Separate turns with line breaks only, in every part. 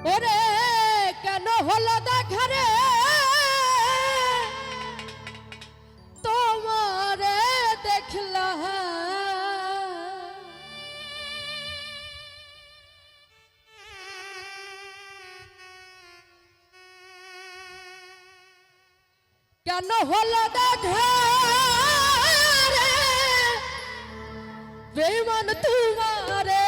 ওরে কেন হলো দেখা রে তোমারে দেখলা কেন হলো দেখা রে বেঈমান তোমারে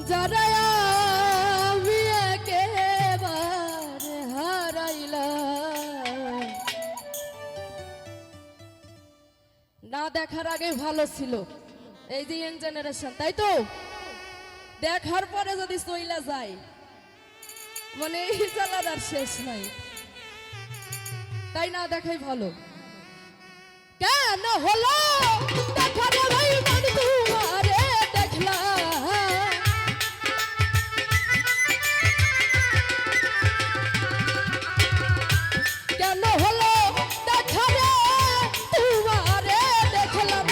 যারা আমি একেবারে হারাইলাম না দেখার আগে ভালো ছিল এই যে ইয়াং জেনারেশন তাই তো দেখার পরে যদি চইলা যায় মানে এই জ্বালার আর শেষ নাই তাই না দেখাই ভালো কেন হলো দেখার ভাই মান তোমারে দেখলা কেন হলো দেখা রে তোমারে দেখলাম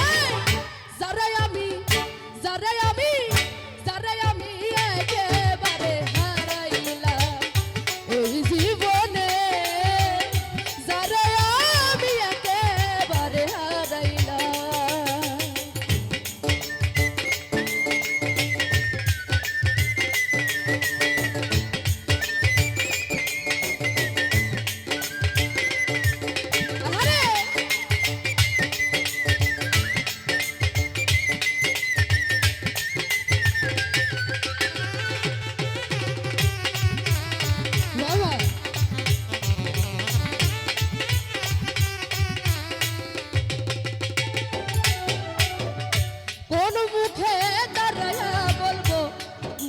যারে আমি একেবারে হারাইলাম ওই জীবনে যারে আমি একেবারে হারাইলাম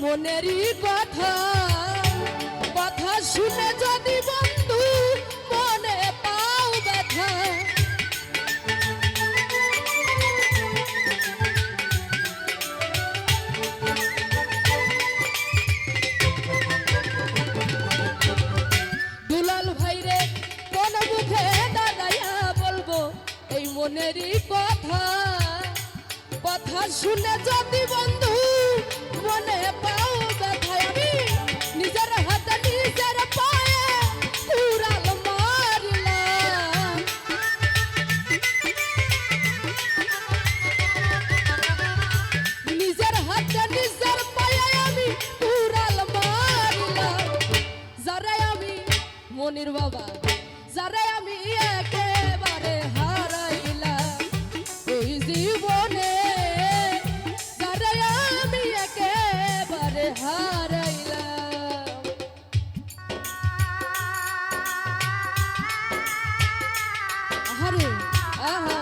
মনেরই কথা কথা শুনে যদি বন্ধু মনে পাও ব্যথা দুলাল ভাইরে কোন মুখে দাঁড়াইয়া বলবো এই মনেরই কথা কথা শুনে যদি বন্ধু মনে পাও ব্যথা আমি নিজের হাতে নিজের পায়ে কুড়াল মারলাম নিজের হাতে নিজের পায়ে আমি কুড়াল মারলাম যারে আমি মনির বাবা যারে আমি একেবারে হারাইলাম এই জীবনে হারাইলাম আরে আহা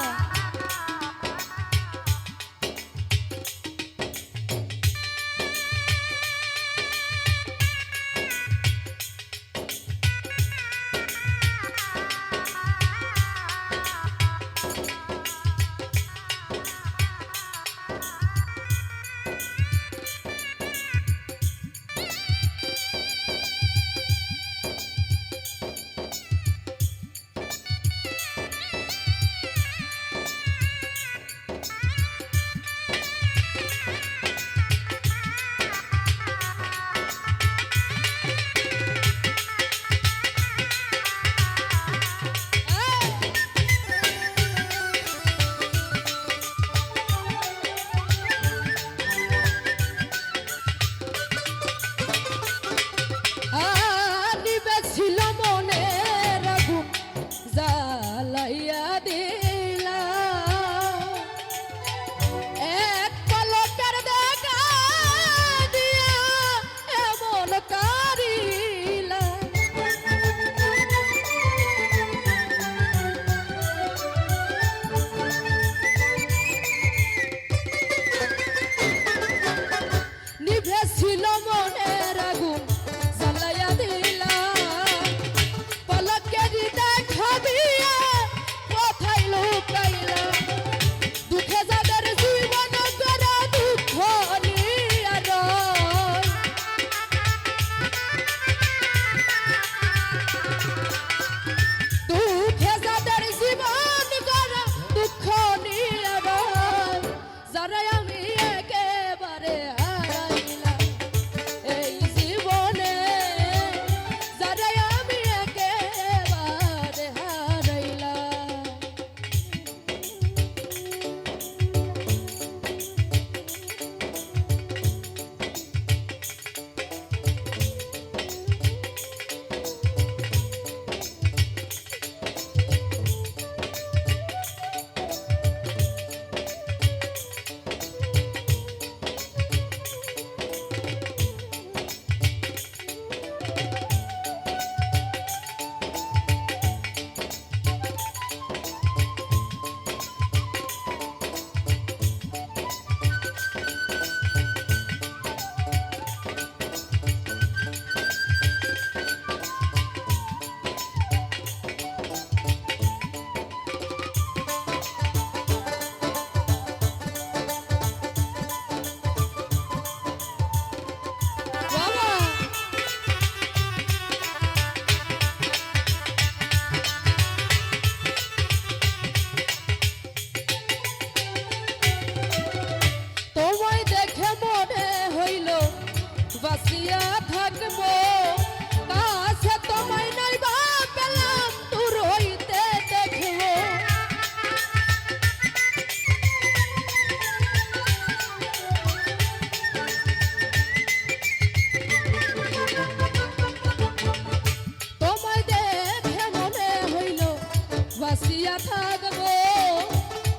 থাকবো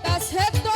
কাছে তো